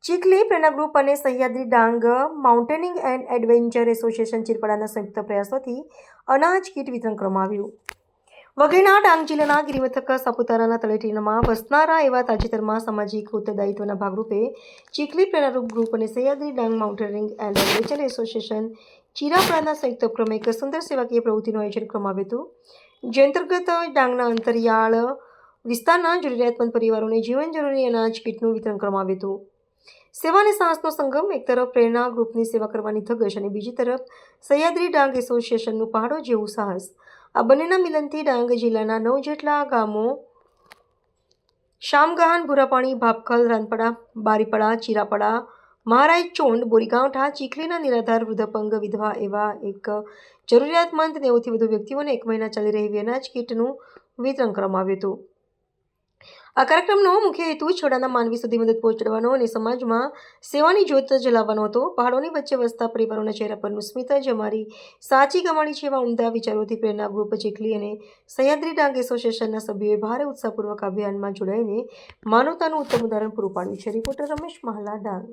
Chikhli Prerna group અને Sahyadri Dang mountaineering and adventure association ચીરપડાના સંયુક્ત પ્રયાસોથી અનાજ કીટ વિતરણ કરવામાં આવ્યું. વઘઈના ડાંગ જિલ્લાના ગિરિમથક સાપુતારાના તળેટીમાં વસનારા એવા તાજેતરમાં સામાજિક ઉત્તરદાયિત્વના ભાગરૂપે ચીખલી પ્રેરણા ગ્રુપ અને Sahyadri Dang mountaineering and adventure association ચીરાપડાના સંયુક્ત ઉપક્રમે એક સુંદર સેવાકીય પ્રવૃત્તિનું આયોજન કરવામાં આવ્યું હતું. જે અંતર્ગત ડાંગના અંતરિયાળ વિસ્તારના જરૂરિયાતમંદ પરિવારોને જીવન જરૂરી અનાજ કીટનું વિતરણ કરવામાં આવ્યું હતું. સેવા અને સાહસનો સંગમ. એક તરફ પ્રેરણા ગ્રુપની સેવા કરવાની ધગશ અને બીજી તરફ સહ્યાદ્રી ડાંગ એસોસિએશનનું પહાડો જેવું સાહસ. આ બંનેના મિલનથી ડાંગ જિલ્લાના 9 જેટલા ગામો શામગાહન, ભૂરાપાણી, ભાપખલ, રાનપડા, બારીપડા, ચીરાપડા, મહારાજ ચોંડ, બોરીગાંઠા, ચીખલીના નિરાધાર, વૃદ્ધપંગ, વિધવા એવા એક જરૂરિયાતમંદ 90થી વધુ વ્યક્તિઓને 1 મહિના ચાલી રહેલી અનાજ કીટનું વિતરણ કરવામાં આવ્યું હતું. આ કાર્યક્રમનો મુખ્ય હેતુ છોડાના માનવી સુધી મદદ પહોંચાડવાનો અને સમાજમાં સેવાની જ્યોત જલાવવાનો હતો. પહાડોની વચ્ચે વસતા પરિવારોના ચહેરા પરનું સ્મિત જ અમારી સાચી કમાણી છે. એવા ઉમદા વિચારોથી પ્રેરણા ગ્રુપ ચીખલી અને સહ્યાદ્રી ડાંગ એસોસિએશનના સભ્યોએ ભારે ઉત્સાહપૂર્વક અભિયાનમાં જોડાઈને માનવતાનું ઉત્તમ ઉદાહરણ પૂરું પાડ્યું છે. રિપોર્ટર રમેશ મહાલા, ડાંગ.